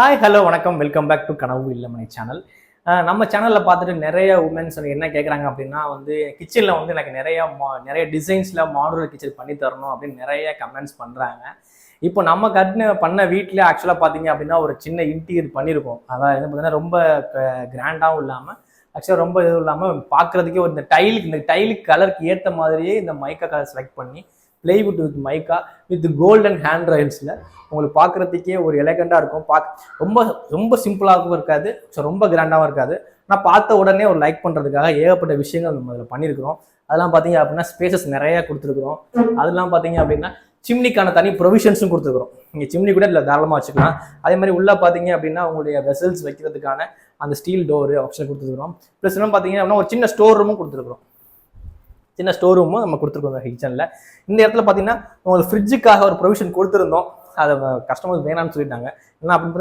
Hi hello வணக்கம் welcome back to கனவு இல்லமனை channel. நம்ம சேனலில் பார்த்துட்டு நிறைய உமன்ஸ் என்ன கேட்குறாங்க அப்படின்னா கிச்சனில் எனக்கு நிறைய டிசைன்ஸில் மாடுலர் கிச்சன் பண்ணி தரணும் அப்படின்னு நிறைய கமெண்ட்ஸ் பண்ணுறாங்க. இப்போ நம்ம பண்ண வீட்டில் ஆக்சுவலாக பார்த்தீங்க அப்படின்னா ஒரு சின்ன இன்டீரியர் பண்ணியிருக்கோம். அதாவது என்ன பார்த்தீங்கன்னா ரொம்ப கிராண்டாகவும் இல்லாமல் ஆக்சுவலாக ரொம்ப இதுவும் இல்லாமல் பார்க்குறதுக்கே இந்த டைலுக்கு கலருக்கு ஏற்ற மாதிரியே இந்த மைக்கா கலர் செலக்ட் பண்ணி plywood with mica with golden hand ரைல்ஸில் உங்களுக்கு பார்க்குறதுக்கே ஒரு எலகண்டாக இருக்கும். ரொம்ப ரொம்ப சிம்பிளாகவும் இருக்காது, ஸோ ரொம்ப கிராண்டாகவும் இருக்காது. ஆனால் பார்த்த உடனே ஒரு லைக் பண்ணுறதுக்காக ஏகப்பட்ட விஷயங்கள் நம்ம அதில் பண்ணியிருக்கிறோம். அதெல்லாம் பார்த்தீங்க அப்படின்னா ஸ்பேசஸ் நிறைய கொடுத்துருக்குறோம். அதெல்லாம் பார்த்தீங்க அப்படின்னா சிம்னிக்கான தனி ப்ரொவிஷன்ஸும் கொடுத்துருக்குறோம். நீங்கள் சிம்னி கூட இல்லை தாராளமாக வச்சுக்கலாம். அதே மாதிரி உள்ளே பார்த்தீங்க அப்படின்னா உங்களுடைய வெசல்ஸ் வைக்கிறதுக்கான அந்த ஸ்டீல் டோரு ஆப்ஷன் கொடுத்துருக்குறோம். ப்ளஸ் இன்னும் பார்த்தீங்க அப்படின்னா ஒரு சின்ன ஸ்டோர் ரூமும் கொடுத்துருக்குறோம். சின்ன ஸ்டோர் ரூமும் நம்ம கொடுத்துருக்கோம் கிச்சனில். இந்த இடத்துல பார்த்தீங்கன்னா உங்களுக்கு ஃப்ரிட்ஜுக்காக ஒரு ப்ரொவிஷன் கொடுத்துருந்தோம். அதை கஸ்டமர்ஸ் வேணாம்னு சொல்லிட்டாங்க. என்ன அப்படின்னு